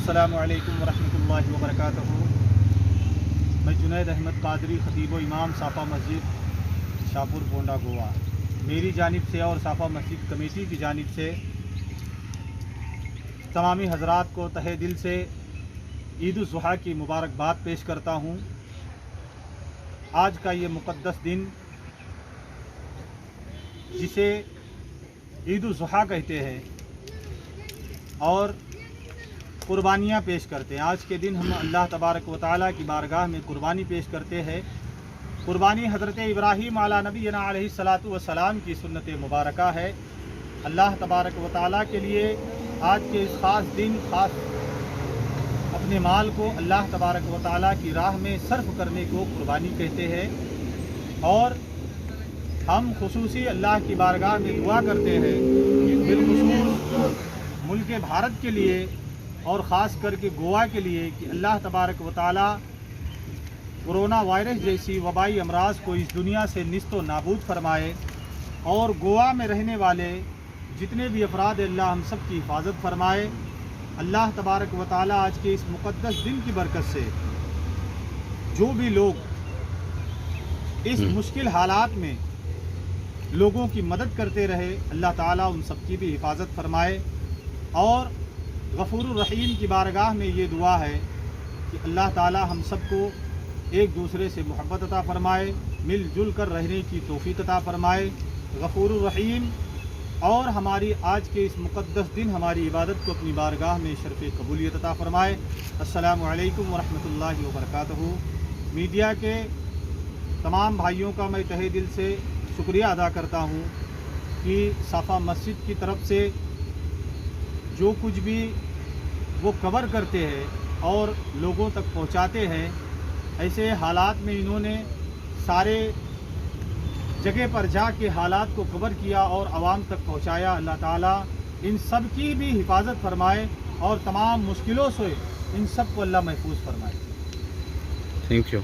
अस्सलामु अलैकुम वरहमतुल्लाहि वबरकातुहू। मैं जुनैद अहमद कादरी खतीब व इमाम साफा मस्जिद शाहपुर पोंडा गोवा, मेरी जानिब से और साफा मस्जिद कमेटी की जानिब से तमामी हज़रात को तहे दिल से ईद उल ज़ुहा की मुबारकबाद पेश करता हूँ। आज का ये मुक़द्दस दिन जिसे ईद उल ज़ुहा कहते हैं और कुर्बानियाँ पेश करते हैं। आज के दिन हम अल्लाह तबारक व तआला की बारगाह में कुर्बानी पेश करते हैं। कुर्बानी हज़रत इब्राहीम अला नबीना अलैहिस्सलातु वस्सलाम की सुन्नत मुबारका है। अल्लाह तबारक व तआला के लिए आज के इस ख़ास दिन ख़ास अपने माल को अल्लाह तबारक व तआला की राह में सर्फ करने को कुर्बानी कहते हैं। और हम खुसूसी अल्लाह की बारगाह में दुआ करते हैं बिलखुसूस मुल्क भारत के लिए और ख़ास करके गोवा के लिए कि अल्लाह तबारक व तआला कोरोना वायरस जैसी वबाई अमराज को इस दुनिया से निस्तो नाबूद फरमाए और गोवा में रहने वाले जितने भी अफराद अल्लाह हम सब की हिफाजत फरमाए। अल्लाह तबारक व तआला आज के इस मुक़द्दस दिन की बरकत से जो भी लोग इस मुश्किल हालात में लोगों की मदद करते रहे, अल्लाह ताला उन सब की भी हिफाजत फरमाए। और गफूरुर रहीम की बारगाह में ये दुआ है कि अल्लाह ताला हम सबको एक दूसरे से मोहब्बत अता फ़रमाए, मिलजुल कर रहने की तौफ़ीक़ अता फ़रमाए। गफूरुर रहीम और हमारी आज के इस मुक़द्दस दिन हमारी इबादत को अपनी बारगाह में शर्फ़ कबूलियत अता फ़रमाए। अस्सलामु अलैकुम वरहमतुल्लाहि वबरकातुहू। मीडिया के तमाम भाइयों का मैं तहे दिल से शुक्रिया अदा करता हूँ कि साफा मस्जिद की तरफ से जो कुछ भी वो कवर करते हैं और लोगों तक पहुँचाते हैं, ऐसे हालात में इन्होंने सारे जगह पर जाके हालात को कवर किया और आवाम तक पहुँचाया। अल्लाह ताला इन सब की भी हिफाजत फरमाए और तमाम मुश्किलों से इन सब को अल्लाह महफूज फरमाए। Thank you.